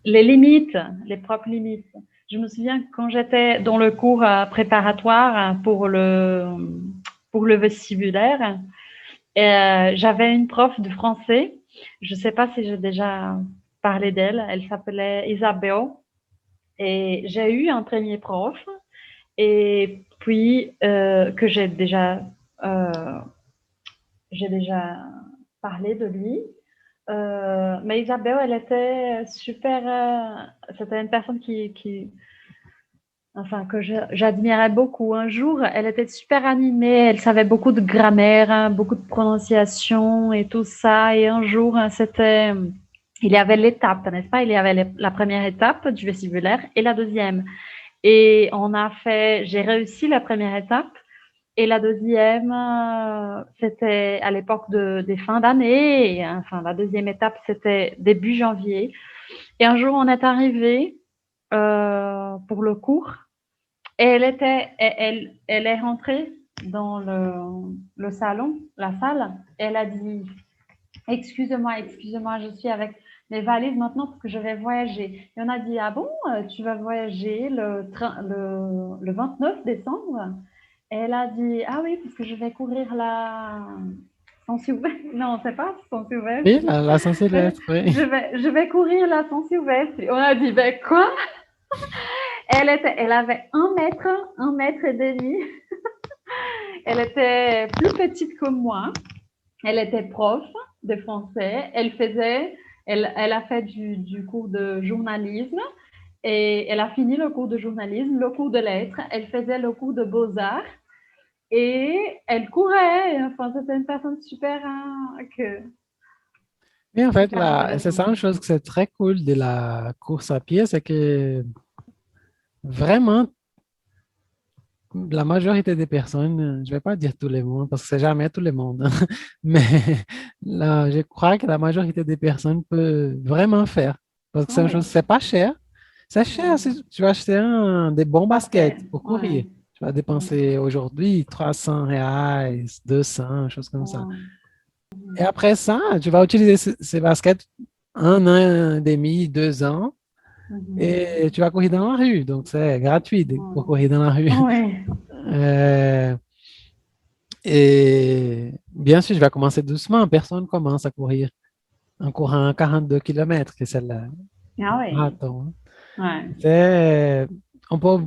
les limites, les propres limites. Je me souviens quand j'étais dans le cours préparatoire pour le vestibulaire, j'avais une prof de français. Je ne sais pas si j'ai déjà parlé d'elle. Elle s'appelait Isabelle. Et j'ai eu un premier prof et puis que euh, j'ai déjà parlé de lui. Mais Isabelle, elle était super. C'était une personne enfin, que j'admirais beaucoup. Un jour, elle était super animée, elle savait beaucoup de grammaire, hein, beaucoup de prononciation et tout ça. Et un jour, il y avait l'étape, n'est-ce pas? Il y avait la première étape du vestibulaire et la deuxième. Et j'ai réussi la première étape. Et la deuxième, c'était à l'époque des fins d'année. Et, enfin, la deuxième étape, c'était début janvier. Et un jour, on est arrivé pour le cours. Et elle est rentrée dans le salon, la salle. Elle a dit, excusez-moi, je suis avec mes valises maintenant parce que je vais voyager. Et on a dit, ah bon, tu vas voyager le 29 décembre? Et elle a dit, ah oui, parce que je vais courir la Sens Sylvestre. Non, c'est pas Sens Oui, Sylvestre. la Saint-Sylvestre, oui. Je vais courir la Sens Sylvestre. Et on a dit, ben quoi? Elle avait un mètre et demi. Elle était plus petite que moi. Elle était prof de français. Elle a fait du cours de journalisme et elle a fini le cours de journalisme, le cours de lettres. Elle faisait le cours de beaux-arts et elle courait. Enfin, c'était une personne super, Oui, en fait, super c'est ça intéressante. une chose que c'est très cool de la course à pied, c'est que vraiment, la majorité des personnes, je vais pas dire tout le monde, parce que c'est jamais tout le monde, hein, mais là, je crois que la majorité des personnes peut vraiment faire. Parce que c'est une chose, Oui, c'est pas cher. C'est cher si tu vas acheter des bons basket, baskets pour courir. ouais. Tu vas dépenser aujourd'hui 300 reais, 200, choses comme ça. Ouais. Et après ça, tu vas utiliser ces baskets 1 an et demi, 2 ans, Mhm. et tu vas courir dans la rue. Donc, c'est gratuit pour courir dans la rue. Ouais. Euh, et bien sûr, je vais commencer doucement. Personne commence à courir en courant 42 kilomètres, que c'est le Ah oui. marathon, hein. Ouais. On peut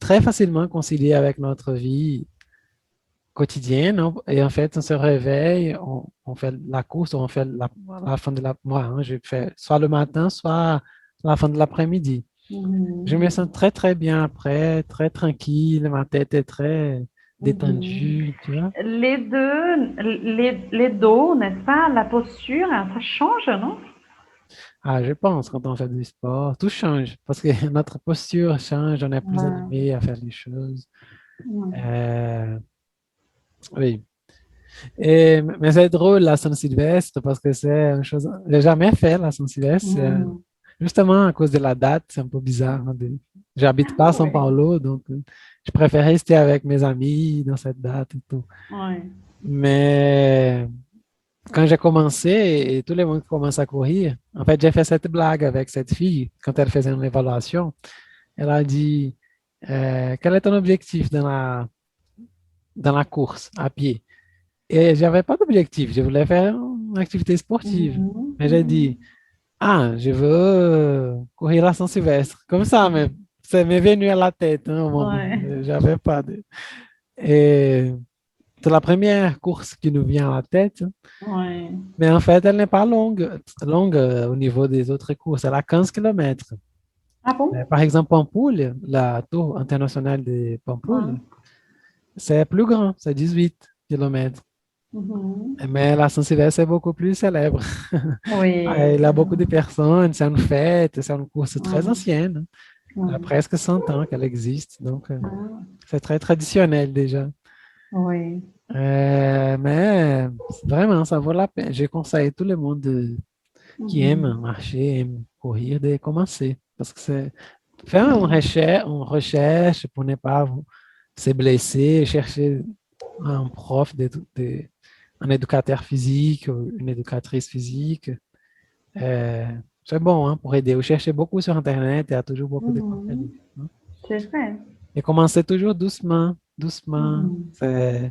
très facilement concilier avec notre vie quotidienne, hein. Et en fait, on se réveille, on fait la course, on fait la fin de moi, hein, je fais soit le matin, soit à la fin de l'après-midi. Je me Mhm. sens très, très bien après, très tranquille, ma tête est très Mhm. détendue, tu vois. Les dos, n'est-ce pas? La posture, ça change, non? Ah, je pense, quand on fait du sport, tout change parce que notre posture change, on est plus Ouais. animé à faire les choses. Ouais. Euh, oui. Mais c'est drôle, la Saint-Sylvestre, parce que c'est une chose. J'ai jamais fait la Saint-Sylvestre. Mhm. Justement, à cause de la date, c'est un peu bizarre, hein. J'habite pas à São Ouais. Paulo, donc je préfère rester avec mes amis dans cette date et tout. Ouais. Mais quand j'ai commencé et tout le monde commence à courir, en fait, j'ai fait cette blague avec cette fille quand elle faisait une évaluation. Elle a dit, quel est ton objectif dans la course à pied? Et j'avais pas d'objectif. Je voulais faire activité sportive. Mhm. Mais j'ai dit, ah, je veux courir à Saint-Sylvestre. Comme ça, mais ça m'est venu à la tête, hein, au moment. Ouais. J'avais pas de... Et c'est la première course qui nous vient à la tête. Ouais. Mais en fait, elle n'est pas longue au niveau des autres courses. Elle a 15 kilomètres. Ah bon? Par exemple, Pampoules, la tour internationale de Pampoules, Ouais. c'est plus grand, c'est 18 kilomètres. Mhm. Mais la Saint-Sylvestre est beaucoup plus célèbre. Oui. Il a beaucoup de personnes, c'est une fête, c'est une course très Ouais. ancienne. Elle a Ouais. presque 100 ans qu'elle existe, donc Ah, c'est très traditionnel déjà. oui. Mais vraiment, ça vaut la peine. Je conseille tout le monde qui Mhm. aime marcher, aime courir, de commencer. Parce que c'est faire une recherche pour ne pas se blesser, chercher un prof, un éducateur physique, ou une éducatrice physique. Euh, c'est bon hein, pour aider. Vous cherchez beaucoup sur Internet, il y a toujours beaucoup de contenu. Mhm. C'est vrai. Et commencez toujours doucement, doucement. Mhm.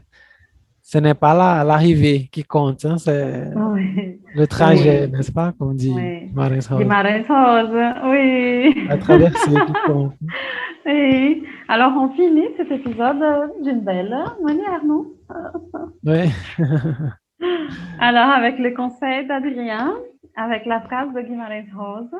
Ce n'est pas l'arrivée qui compte, hein, c'est Oui. le trajet, Oui. n'est-ce pas, comme dit Oui. Maris Rose. Guimarães Rosa, oui. La traversée qui compte. Oui. Alors, on finit cet épisode d'une belle manière, non? Oui. Alors, avec le conseil d'Adrien, avec la phrase de Guimarães Rosa.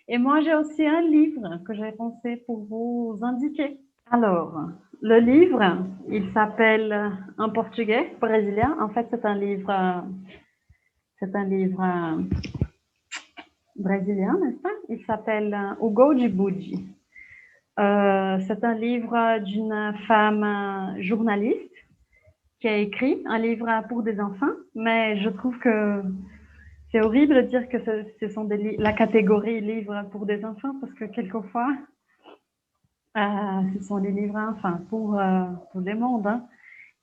Et moi, j'ai aussi un livre que j'ai pensé pour vous indiquer. Alors, le livre, il s'appelle En portugais brésilien. En fait, c'est un livre brésilien, n'est-ce pas? Il s'appelle O Gol de Budi. C'est un livre d'une femme journaliste qui a écrit un livre pour des enfants, mais je trouve que c'est horrible de dire que ce sont la catégorie livres pour des enfants, parce que quelquefois, ce sont des livres enfin, pour tout le monde. Hein.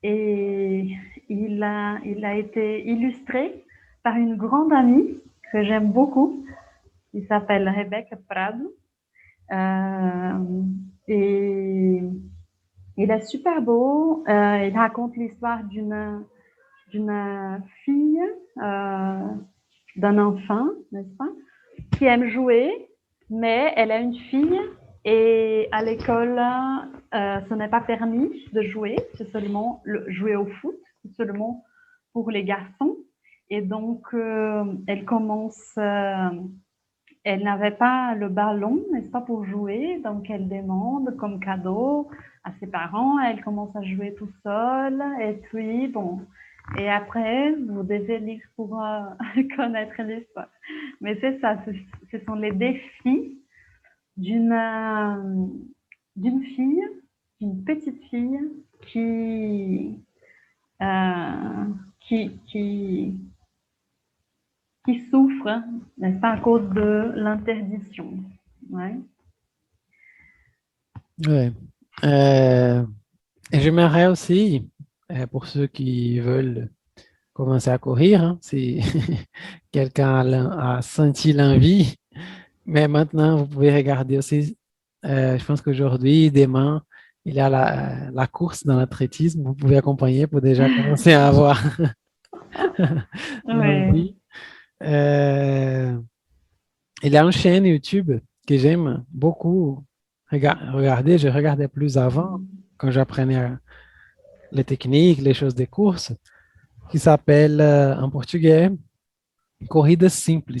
Et il a été illustré par une grande amie que j'aime beaucoup, qui s'appelle Rebecca Prado. Et il est super beau. Il raconte l'histoire d'une fille, d'un enfant, n'est-ce pas, qui aime jouer, mais elle a une fille et à l'école, ce n'est pas permis de jouer, c'est seulement jouer au foot, c'est seulement pour les garçons. Et donc, elle commence... elle n'avait pas le ballon, n'est-ce pas, pour jouer, donc elle demande comme cadeau à ses parents, elle commence à jouer tout seule, et puis, bon, et après, vous devez lire pour connaître l'histoire. Mais c'est ça, ce sont les défis d'une fille, d'une petite fille qui souffre, n'est-ce pas, à cause de l'interdiction. Ouais. Ouais. Et j'aimerais aussi, pour ceux qui veulent commencer à courir, hein, si quelqu'un a senti l'envie, mais maintenant vous pouvez regarder aussi, je pense qu'aujourd'hui, demain, il y a la course dans l'athlétisme, vous pouvez accompagner pour déjà commencer à avoir l'envie. Il y a une chaîne YouTube que j'aime beaucoup regarder. Je regardais plus avant, quand j'apprenais les techniques, les choses des courses, qui s'appelle en portugais Corrida Simples.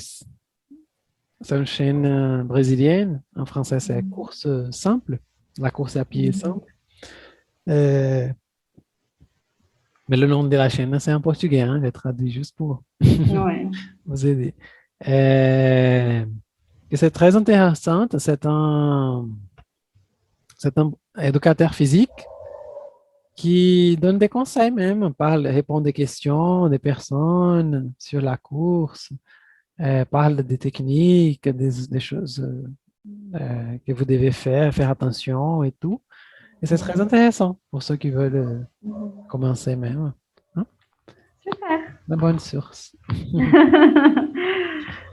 C'est une chaîne brésilienne. En français, c'est course simple. La course à pied simple. Mais le nom de la chaîne, c'est en portugais. Hein, je traduis juste pour vous aider. Et c'est très intéressant. C'est un éducateur physique qui donne des conseils même, répond des questions des personnes sur la course, parle des techniques, des choses que vous devez faire attention et tout. Et c'est très intéressant pour ceux qui veulent commencer même. Hein? Super. Une bonne source.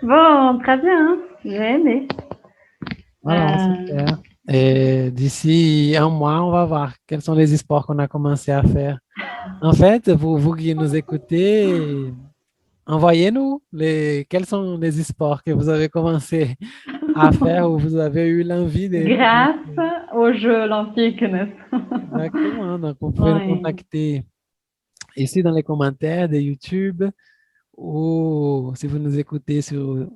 Bon, très bien. J'ai aimé. Voilà, super. Et d'ici un mois, on va voir quels sont les sports qu'on a commencé à faire. En fait, vous qui nous écoutez, envoyez-nous quels sont les sports que vous avez commencé à faire ou vous avez eu l'envie de... Grâce aux Jeux olympiques, n'est-ce pas? Exactement. Donc, vous pouvez nous Oui. contacter ici dans les commentaires de YouTube ou si vous nous écoutez sur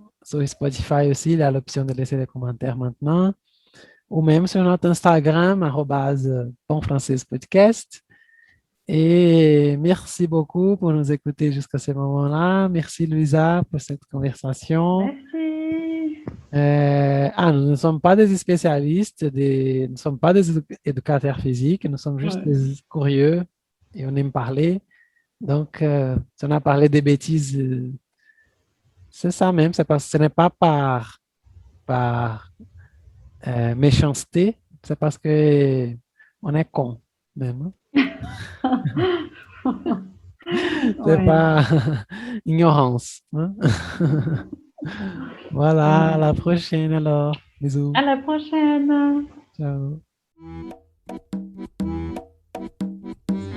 Spotify aussi, il y a l'option de laisser des commentaires maintenant ou même sur notre Instagram, @bonfrancaispodcast. Et merci beaucoup pour nous écouter jusqu'à ce moment-là. Merci, Louisa, pour cette conversation. Merci. Nous ne sommes pas des spécialistes, nous ne sommes pas des éducateurs physiques, nous sommes juste Ouais. des curieux et on aime parler. Donc, si on a parlé des bêtises, c'est ça même, ce n'est pas par méchanceté, c'est parce que on est con même. C'est Ouais. pas ignorance. Hein? Voilà, à la prochaine alors. Bisous. À la prochaine. Ciao.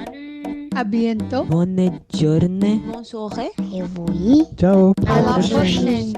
Salut. À bientôt. Bonne journée. Bonne soirée. Et oui. Ciao. À la prochaine.